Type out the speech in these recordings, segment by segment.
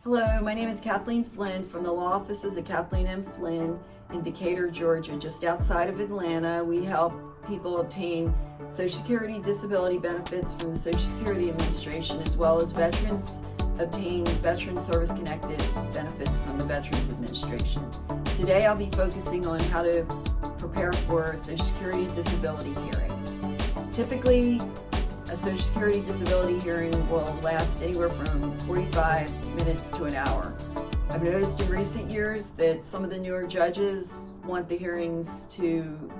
Hello, my name is Kathleen Flynn from the law offices of Kathleen and Flynn in Decatur, Georgia, just outside of Atlanta. We help people obtain Social Security disability benefits from the Social Security Administration, as well as veterans obtain Veteran Service Connected benefits from the Veterans Administration. Today I'll be focusing on how to prepare for a Social Security disability hearing. Typically, a Social Security disability hearing will last anywhere from 45 minutes to an hour. I've noticed in recent years that some of the newer judges want the hearings to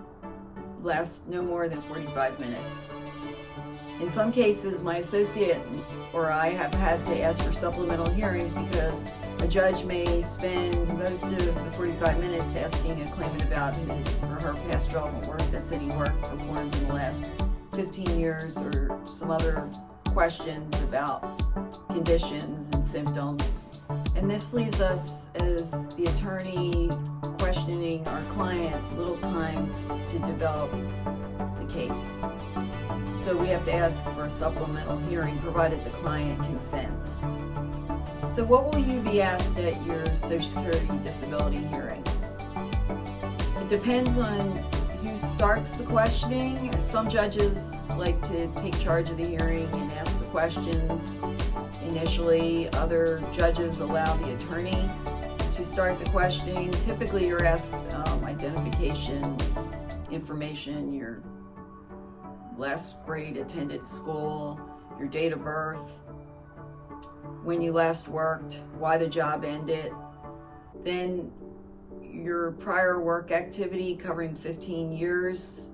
last no more than 45 minutes. In some cases, my associate or I have had to ask for supplemental hearings because a judge may spend most of the 45 minutes asking a claimant about his or her past relevant work, that's any work performed in the last 15 years, or some other questions about conditions and symptoms. And this leaves us, as the attorney questioning our client, little time to develop the case. So we have to ask for a supplemental hearing provided the client consents. So what will you be asked at your Social Security disability hearing? It depends on who starts the questioning. Some judges like to take charge of the hearing and ask the questions initially. Other judges allow the attorney to start the questioning. Typically you're asked identification information, your last grade attended school, your date of birth, when you last worked, why the job ended, then your prior work activity covering 15 years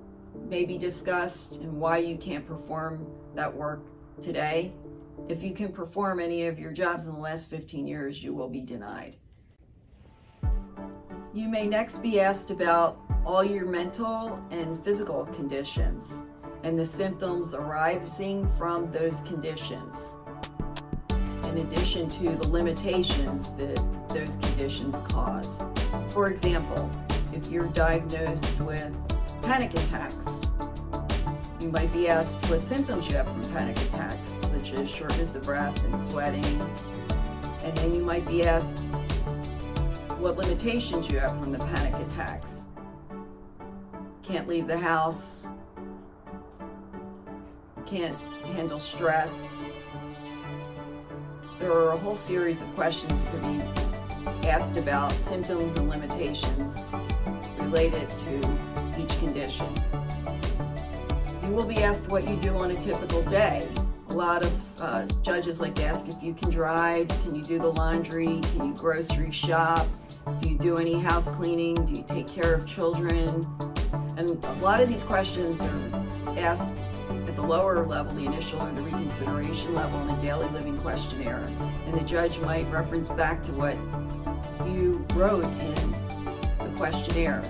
may be discussed, and why you can't perform that work today. If you can perform any of your jobs in the last 15 years, you will be denied. You may next be asked about all your mental and physical conditions and the symptoms arising from those conditions, in addition to the limitations that those conditions cause. For example, if you're diagnosed with panic attacks, you might be asked what symptoms you have from panic attacks, such as shortness of breath and sweating. And then you might be asked what limitations you have from the panic attacks. Can't leave the house, can't handle stress. There are a whole series of questions that could be asked about symptoms and limitations related to each condition. You will be asked what you do on a typical day. A lot of judges like to ask if you can drive, can you do the laundry, can you grocery shop, do you do any house cleaning, do you take care of children? And a lot of these questions are asked at the lower level, the initial or the reconsideration level, in a daily living questionnaire. And the judge might reference back to what you wrote in the questionnaire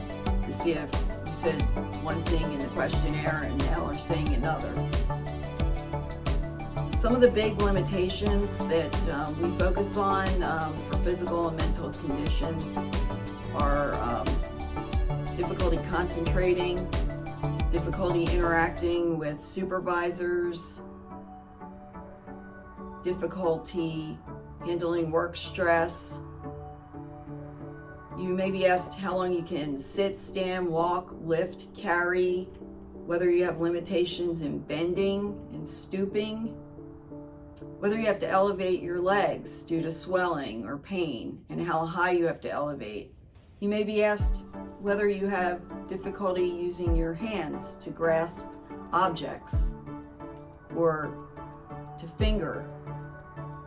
to see if you said one thing in the questionnaire and now are saying another. Some of the big limitations that we focus on for physical and mental conditions are difficulty concentrating, difficulty interacting with supervisors, difficulty handling work stress. You may be asked how long you can sit, stand, walk, lift, carry, whether you have limitations in bending and stooping, whether you have to elevate your legs due to swelling or pain, and how high you have to elevate. You may be asked whether you have difficulty using your hands to grasp objects or to finger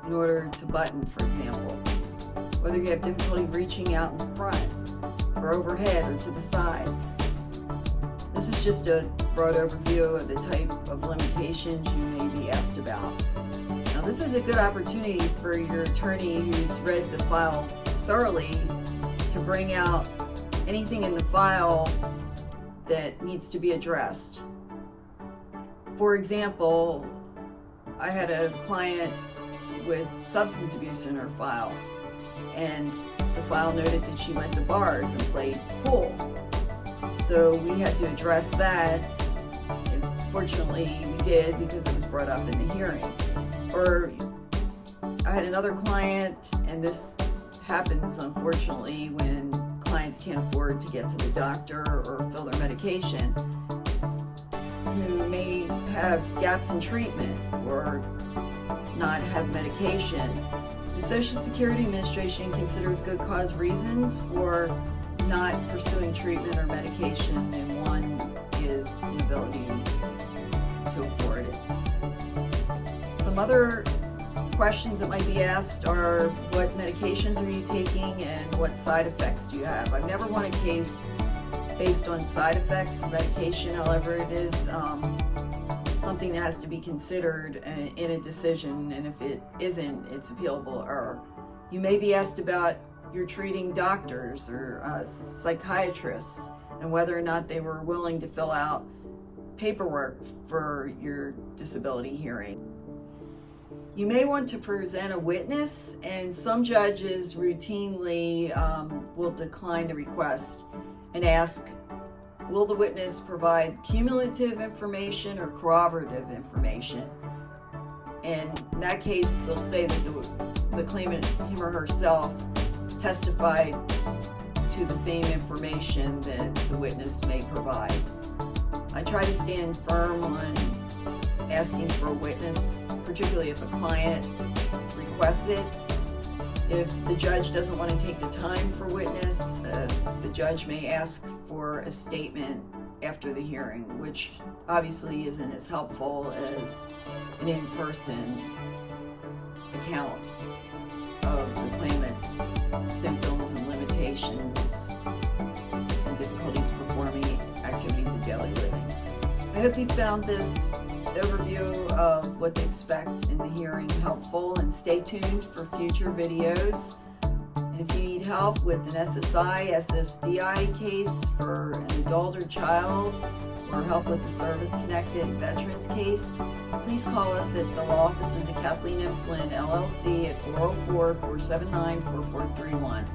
in order to button, for example. Whether you have difficulty reaching out in front or overhead or to the sides. This is just a broad overview of the type of limitations you may be asked about. Now, this is a good opportunity for your attorney who's read the file thoroughly to bring out anything in the file that needs to be addressed. For example, I had a client with substance abuse in her file, and the file noted that she went to bars and played pool. So we had to address that, and fortunately we did, because it was brought up in the hearing. Or I had another client, and this happens unfortunately when clients can't afford to get to the doctor or fill their medication, who may have gaps in treatment or not have medication. The Social Security Administration considers good cause reasons for not pursuing treatment or medication, and one is inability to afford it. Some other questions that might be asked are, what medications are you taking and what side effects do you have? I've never won a case based on side effects of medication. However, it is something that has to be considered in a decision, and if it isn't, it's appealable error. You may be asked about your treating doctors or psychiatrists and whether or not they were willing to fill out paperwork for your disability hearing. You may want to present a witness, and some judges routinely will decline the request and ask, will the witness provide cumulative information or corroborative information? And in that case, they'll say that the claimant, him or herself, testified to the same information that the witness may provide. I try to stand firm on asking for a witness, particularly if a client requests it. If the judge doesn't want to take the time for witness, the judge may ask for a statement after the hearing, which obviously isn't as helpful as an in-person account of the claimant's symptoms and limitations and difficulties performing activities of daily living. I hope you found this overview of what to expect in the hearing helpful, and stay tuned for future videos. And if you need help with an SSI, SSDI case for an adult or child, or help with the service-connected veterans case, please call us at the law offices of Kathleen and Flynn, LLC at 404-479-4431.